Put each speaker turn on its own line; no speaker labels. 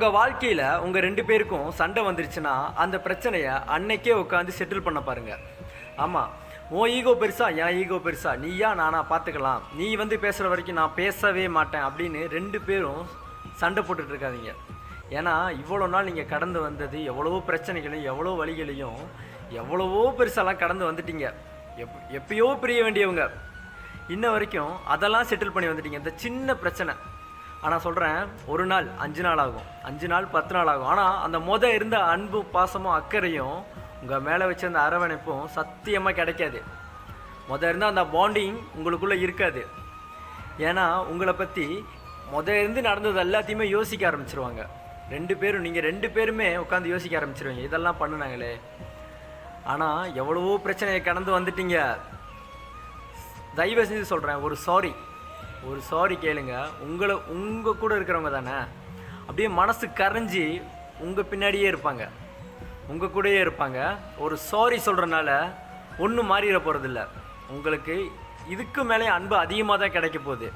உங்கள் வாழ்க்கையில் உங்கள் 2 பேருக்கும் சண்டை வந்துருச்சுன்னா அந்த பிரச்சனையை அன்னைக்கே உட்காந்து செட்டில் பண்ண பாருங்கள். ஆமாம், உன் ஈகோ பெருசா என் ஈகோ பெருசா, நீயா நானா பார்த்துக்கலாம், நீ வந்து பேசுகிற வரைக்கும் நான் பேசவே மாட்டேன் அப்படின்னு 2 பேரும் சண்டை போட்டுட்டு இருக்காதீங்க. ஏன்னா இவ்வளோ நாள் நீங்கள் கடந்து வந்தது எவ்வளவோ பிரச்சனைகளையும் எவ்வளோ வழிகளையும் எவ்வளவோ பெருசாலாம் கடந்து வந்துட்டீங்க. எப்பயோ பிரிய வேண்டியவங்க இன்ன வரைக்கும் அதெல்லாம் செட்டில் பண்ணி வந்துட்டீங்க. இந்த சின்ன பிரச்சனை ஆனால் சொல்கிறேன், ஒரு நாள் 5 நாள் ஆகும், 5 நாள் 10 நாள் ஆகும். ஆனால் அந்த இருந்த அன்பு பாசமும் அக்கறையும் உங்கள் மேலே வச்சிருந்த அரவணைப்பும் சத்தியமாக கிடைக்காது. இருந்த அந்த பாண்டிங் உங்களுக்குள்ளே இருக்காது. ஏன்னா உங்களை பற்றி இருந்து நடந்தது எல்லாத்தையுமே யோசிக்க ஆரம்பிச்சிருவாங்க 2 பேரும். நீங்கள் 2 பேருமே உட்காந்து யோசிக்க ஆரம்பிச்சிருவீங்க, இதெல்லாம் பண்ணுனாங்களே. ஆனால் எவ்வளவோ பிரச்சனையை கடந்து வந்துட்டீங்க. தயவு செஞ்சு சொல்கிறேன், ஒரு சாரி கேளுங்க. உங்கள் கூட இருக்கிறவங்க தானே அப்படியே மனசு கரைஞ்சி உங்கள் பின்னாடியே இருப்பாங்க, உங்கள் கூடயே இருப்பாங்க. ஒரு சாரி சொல்கிறனால ஒன்றும் மாறிட போகிறதில்ல. உங்களுக்கு இதுக்கு மேலே அன்பு அதிகமாக தான் கிடைக்க போகுது.